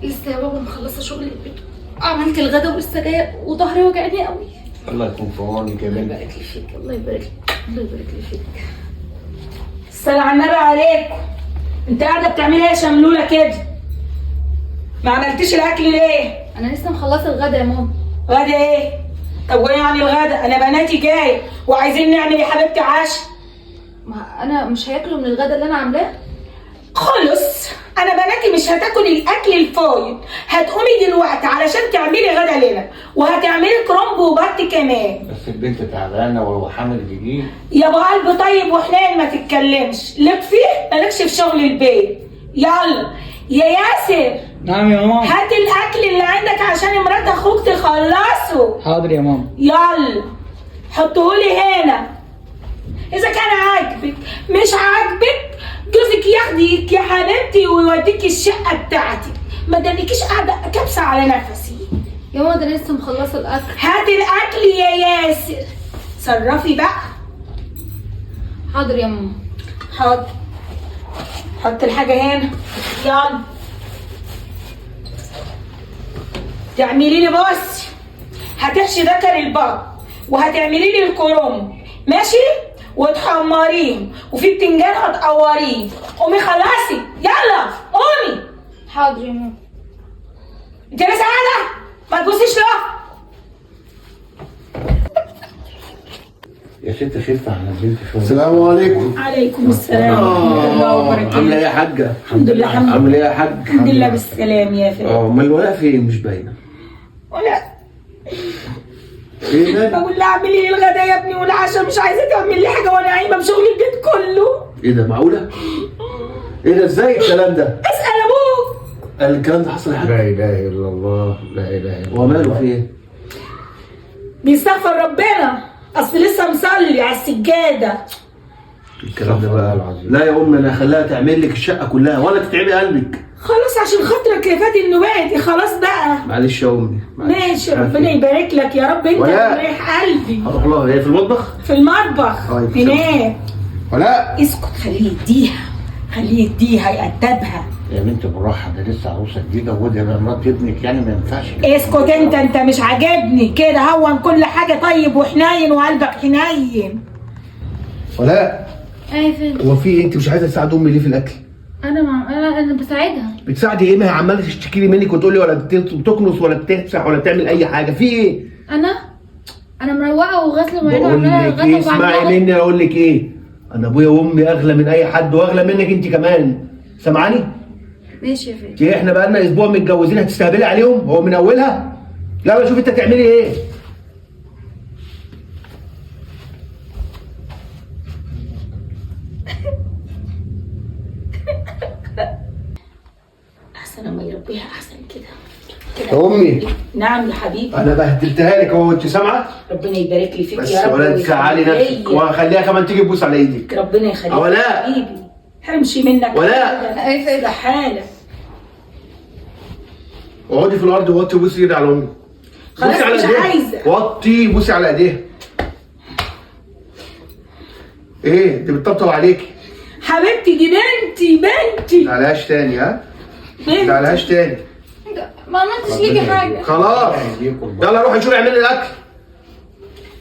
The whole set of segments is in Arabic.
لسه يا بابا مخلصه شغل البيت، عملت الغدا ولسه جايه وظهري وجعني قوي. الله يكون في عونك يا الله بنت. يبارك لي فيك، الله يبارك لي، الله يبارك لي فيك. السلام على النبي عليكم. انت قاعده بتعملي ايه يا شملوله كده؟ ما عملتيش الاكل ليه؟ انا لسه مخلصه الغدا يا ماما. غدا ايه؟ طب وايه يعني الغدا؟ انا بناتي جاي وعايزين نعمل يا حبيبتي عشاء. ما انا مش هياكلوا من الغدا اللي انا عاملاه. خلص، انا بناتي مش هتاكل الاكل الفايض. هتقومي دلوقتي علشان تعملي غدا لنا، وهتعملي كرنب وبط كمان. بس البنت تعبانه وهو حامل جديد. يا ابو قلب طيب وحنين ما تتكلمش، لك فيه مالكش في شغل البيت. يلا يا ياسر. نعم يا ماما. هات الاكل اللي عندك عشان مرات اخوك تخلصه. حاضر يا ماما. يلا حطهولي هنا. اذا كان عاجبك، مش عاجبك جوزك ياخدك يا حبيبتي ويوديك الشقه بتاعتك، ما دانكيش قاعده كابسه على نفسي. يا ماما ده انا لسه مخلصه الاكل. هات الاكل يا ياسر. صرفي بقى. حاضر يا ماما. حاضر. حط الحاجه هنا. يلا تعملي لي بصي، هتحشي ذكر البط وهتعملي لي الكرنب ماشي، وتحمريه وفي بتنجان هتقوريه. قومي خلصي يلا قومي. حاضر يا ماما. انت لسه قاعده؟ ما تبصيش له. يا ست خف على البنت شويه. السلام عليكم. عليكم السلام ورحمه الله وبركاته. عامله ايه يا حاجه؟ الحمد لله. عامله ايه يا حاج؟ الحمد لله بالسلام يا فندم. امال الولاء فين مش باينه؟ ولا ايه ده؟ بقول لها اعملي لي الغدا يا ابني والعشاء، مش عايزه تعمل لي حاجه وانا قايمه بشغل البيت كله. ايه ده معقوله؟ ايه ده ازاي الكلام ده؟ اسال ابوك. قال الكلام ده حصل يا حاج؟ لا اله الا الله، لا اله الا الله. وماله في ايه؟ بيستغفر ربنا، اصل لسه مصلي على السجاده. الكلام ده بقى لا يا ام، انا هخليها تعمل لك الشقه كلها ولا تتعبي قلبك. خلاص عشان خاطرك يا فادي انه بعتي خلاص بقى. معلش يا امي. ماشي ربنا يبارك لك يا رب. انت ولا. مريح قلبي. هروح لها. هي في المطبخ؟ في المطبخ طيب. هناك. ولا اسكت، خليه يديها، خليه يديها يأدبها. يا بنت بالراحه، ده لسه عروسه جديده ودي مرات ابنك، يعني ما ينفعش. اسكت انت مش عاجبني كده. هون كل حاجه طيب وحنين وقلبك حنين. ولا ايه يا فندم؟ هو في ايه؟ انت مش عايزه تساعد امي ليه في الاكل؟ انا بساعدها. بتساعدي ايه؟ ما هي عماله تشتكي لي منك وتقول لي ولا بتكنس ولا بتمسح ولا بتعمل اي حاجه. في ايه؟ انا مروقه وغسله مواعين بقول وعامله لك غدا ايه، اسمعي مني اقول لك ايه. انا ابويا وامي اغلى من اي حد واغلى منك انت كمان. سامعاني؟ ماشي يا فندم. انت احنا بقالنا اسبوع متجوزين هتستهبلي عليهم؟ هو من اولها؟ لا شوف انت تعملي ايه. احسن اما يربيها احسن كده. يا امي نعم يا حبيبي. انا بهدلتها لك اهو، انت سامعه؟ ربني يبارك لي فيك بس يا رب. ولا تزعلي نفسك وهخليها كمان تيجي تبوس على ايدك. ربنا يخليك ولا. يا حبيبي. همشي منك ولا. ايه ده حالك. اقعدي في الارض ووطي بوسي ايدي على امي. خلاص بوسي على مش ايديها. عايزة. وطي بوسي على ايديها. ايه انت بتطبطب عليكي؟ حبيبتي دي بنتي. ما تعلقهاش تاني ها؟ ما بنتي. تعلقهاش تاني. ما عملتش ليكي حاجه. خلاص يلا روحي شوفي اعملي الاكل.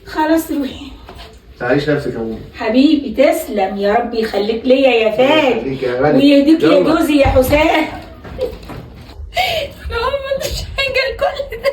خلاص روحي. ما تزعليش نفسك يا امي. حبيبي تسلم يا رب يخليك ليا يا فادي يخليك يا غالي. ويهديك يا يلا. جوزي يا حسام. ما عملتش حاجه لكل ده.